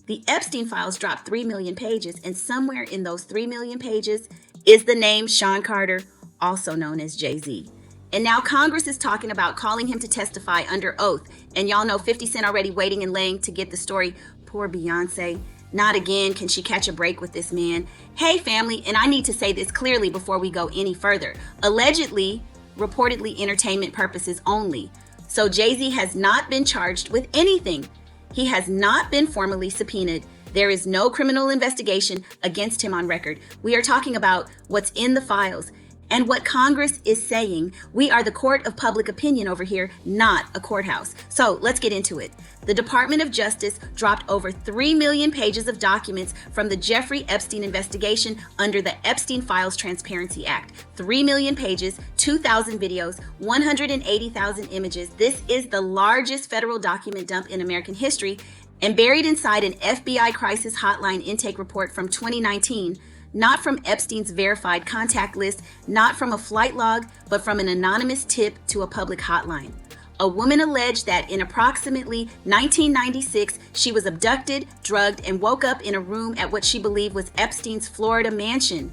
The Epstein files dropped 3 million pages, and somewhere in those 3 million pages is the name Sean Carter, also known as Jay-Z. And now Congress is talking about calling him to testify under oath. And y'all know 50 Cent already waiting and laying to get the story. Poor Beyonce. Not again can she catch a break with this man. Hey family, and I need to say this clearly before we go any further. Allegedly, reportedly entertainment purposes only. So Jay-Z has not been charged with anything. He has not been formally subpoenaed. There is no criminal investigation against him on record. We are talking about what's in the files. And what Congress is saying, we are the court of public opinion over here, not a courthouse. So let's get into it. The Department of Justice dropped over 3 million pages of documents from the Jeffrey Epstein investigation under the Epstein Files Transparency Act. 3 million pages, 2,000 videos, 180,000 images. This is the largest federal document dump in American history, and buried inside an FBI crisis hotline intake report from 2019. Not from Epstein's verified contact list, not from a flight log, but from an anonymous tip to a public hotline. A woman alleged that in approximately 1996, she was abducted, drugged, and woke up in a room at what she believed was Epstein's Florida mansion.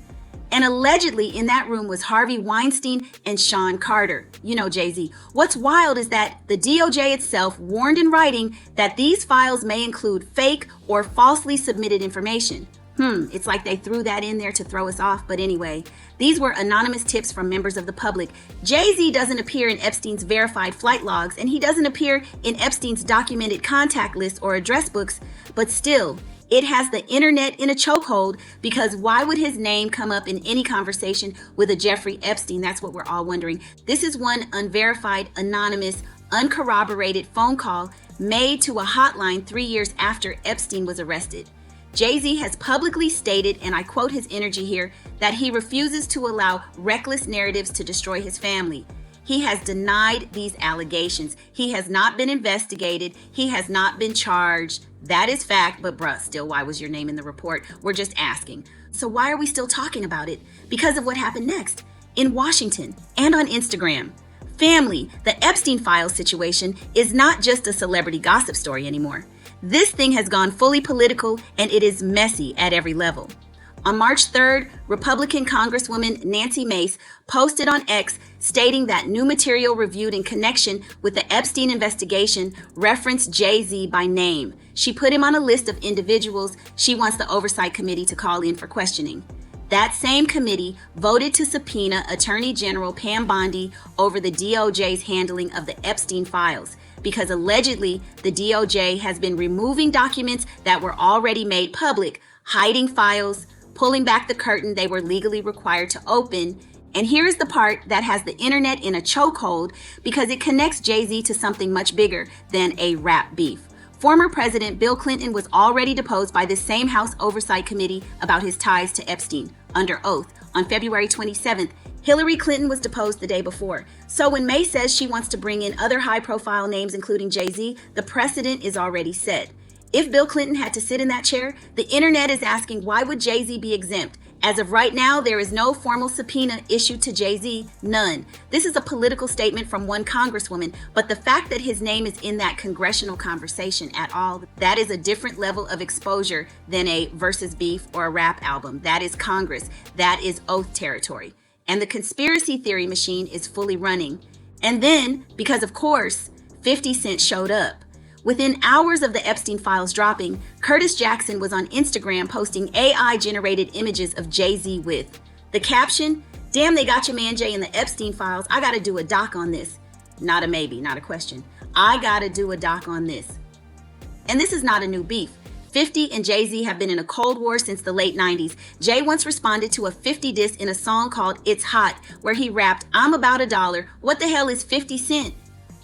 And allegedly in that room was Harvey Weinstein and Sean Carter. You know, Jay-Z. What's wild is that the DOJ itself warned in writing that these files may include fake or falsely submitted information. It's like they threw that in there to throw us off. But anyway, these were anonymous tips from members of the public. Jay-Z doesn't appear in Epstein's verified flight logs, and he doesn't appear in Epstein's documented contact list or address books, but still, it has the internet in a chokehold, because why would his name come up in any conversation with a Jeffrey Epstein? That's what we're all wondering. This is one unverified, anonymous, uncorroborated phone call made to a hotline 3 years after Epstein was arrested. Jay-Z has publicly stated, and I quote his energy here, that he refuses to allow reckless narratives to destroy his family. He has denied these allegations. He has not been investigated. He has not been charged. That is fact, but bruh, still, why was your name in the report? We're just asking. So why are we still talking about it? Because of what happened next in Washington and on Instagram. Family, the Epstein Files situation is not just a celebrity gossip story anymore. This thing has gone fully political, and it is messy at every level. On March 3rd, Republican Congresswoman Nancy Mace posted on X stating that new material reviewed in connection with the Epstein investigation referenced Jay-Z by name. She put him on a list of individuals she wants the Oversight Committee to call in for questioning. That same committee voted to subpoena Attorney General Pam Bondi over the DOJ's handling of the Epstein files, because allegedly the DOJ has been removing documents that were already made public, hiding files, pulling back the curtain they were legally required to open. And here's the part that has the internet in a chokehold, because it connects Jay-Z to something much bigger than a rap beef. Former President Bill Clinton was already deposed by this same House Oversight Committee about his ties to Epstein under oath. On February 27th, Hillary Clinton was deposed the day before. So when Mace says she wants to bring in other high-profile names, including Jay-Z, the precedent is already set. If Bill Clinton had to sit in that chair, the internet is asking, why would Jay-Z be exempt? As of right now, there is no formal subpoena issued to Jay-Z, none. This is a political statement from one congresswoman, but the fact that his name is in that congressional conversation at all, that is a different level of exposure than a versus beef or a rap album. That is Congress. That is oath territory. And the conspiracy theory machine is fully running. And then, because of course, 50 Cent showed up. Within hours of the Epstein files dropping, Curtis Jackson was on Instagram posting AI-generated images of Jay-Z with the caption, "Damn, they got your man Jay in the Epstein files. I gotta do a doc on this." Not a maybe, not a question. I gotta do a doc on this. And this is not a new beef. 50 and Jay-Z have been in a cold war since the late 90s. Jay once responded to a 50 diss in a song called It's Hot, where he rapped, "I'm about $1. What the hell is 50 cent?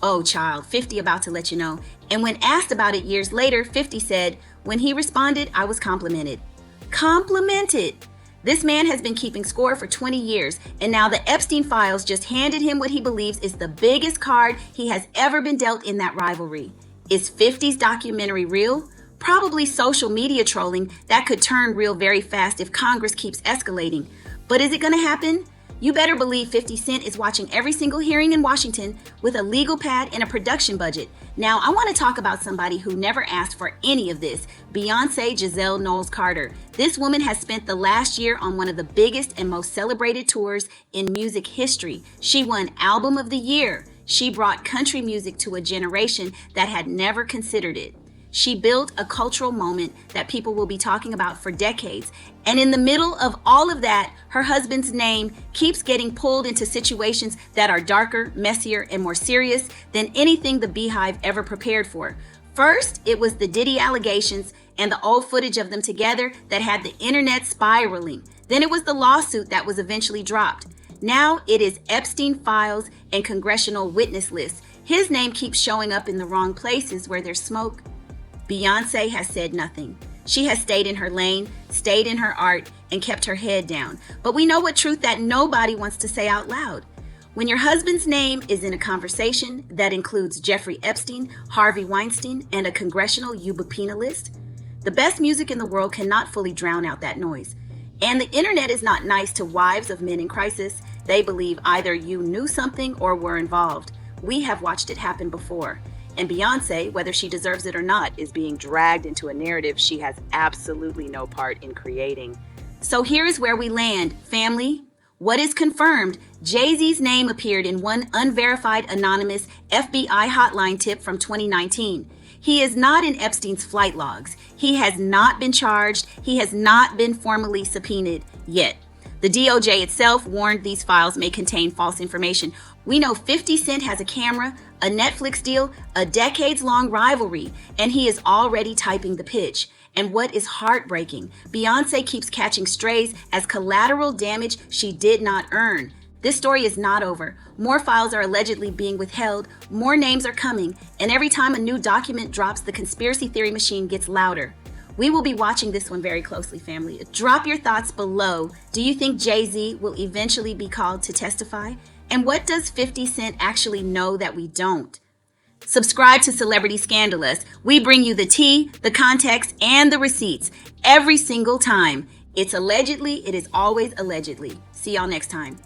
Oh, child, 50 about to let you know." And when asked about it years later, 50 said, when he responded, "I was complimented." Complimented! This man has been keeping score for 20 years, and now the Epstein files just handed him what he believes is the biggest card he has ever been dealt in that rivalry. Is 50's documentary real? Probably social media trolling that could turn real very fast if Congress keeps escalating. But is it going to happen? You better believe 50 Cent is watching every single hearing in Washington with a legal pad and a production budget. Now, I want to talk about somebody who never asked for any of this, Beyonce Giselle Knowles-Carter. This woman has spent the last year on one of the biggest and most celebrated tours in music history. She won Album of the Year. She brought country music to a generation that had never considered it. She built a cultural moment that people will be talking about for decades. And in the middle of all of that, her husband's name keeps getting pulled into situations that are darker, messier, and more serious than anything the Beehive ever prepared for. First, it was the Diddy allegations and the old footage of them together that had the internet spiraling. Then it was the lawsuit that was eventually dropped. Now it is Epstein files and congressional witness lists. His name keeps showing up in the wrong places where there's smoke. Beyonce has said nothing. She has stayed in her lane, stayed in her art, and kept her head down. But we know a truth that nobody wants to say out loud. When your husband's name is in a conversation that includes Jeffrey Epstein, Harvey Weinstein, and a congressional subpoena list, the best music in the world cannot fully drown out that noise. And the internet is not nice to wives of men in crisis. They believe either you knew something or were involved. We have watched it happen before. And Beyonce, whether she deserves it or not, is being dragged into a narrative she has absolutely no part in creating. So here is where we land, family. What is confirmed? Jay-Z's name appeared in one unverified anonymous FBI hotline tip from 2019. He is not in Epstein's flight logs. He has not been charged. He has not been formally subpoenaed yet. The DOJ itself warned these files may contain false information. We know 50 Cent has a camera, a Netflix deal, a decades-long rivalry, and he is already typing the pitch. And what is heartbreaking, Beyonce keeps catching strays as collateral damage she did not earn. This story is not over. More files are allegedly being withheld, more names are coming, and every time a new document drops, the conspiracy theory machine gets louder. We will be watching this one very closely, family. Drop your thoughts below. Do you think Jay-Z will eventually be called to testify? And what does 50 Cent actually know that we don't? Subscribe to Celebrity Scandalust. We bring you the tea, the context, and the receipts every single time. It's allegedly, it is always allegedly. See y'all next time.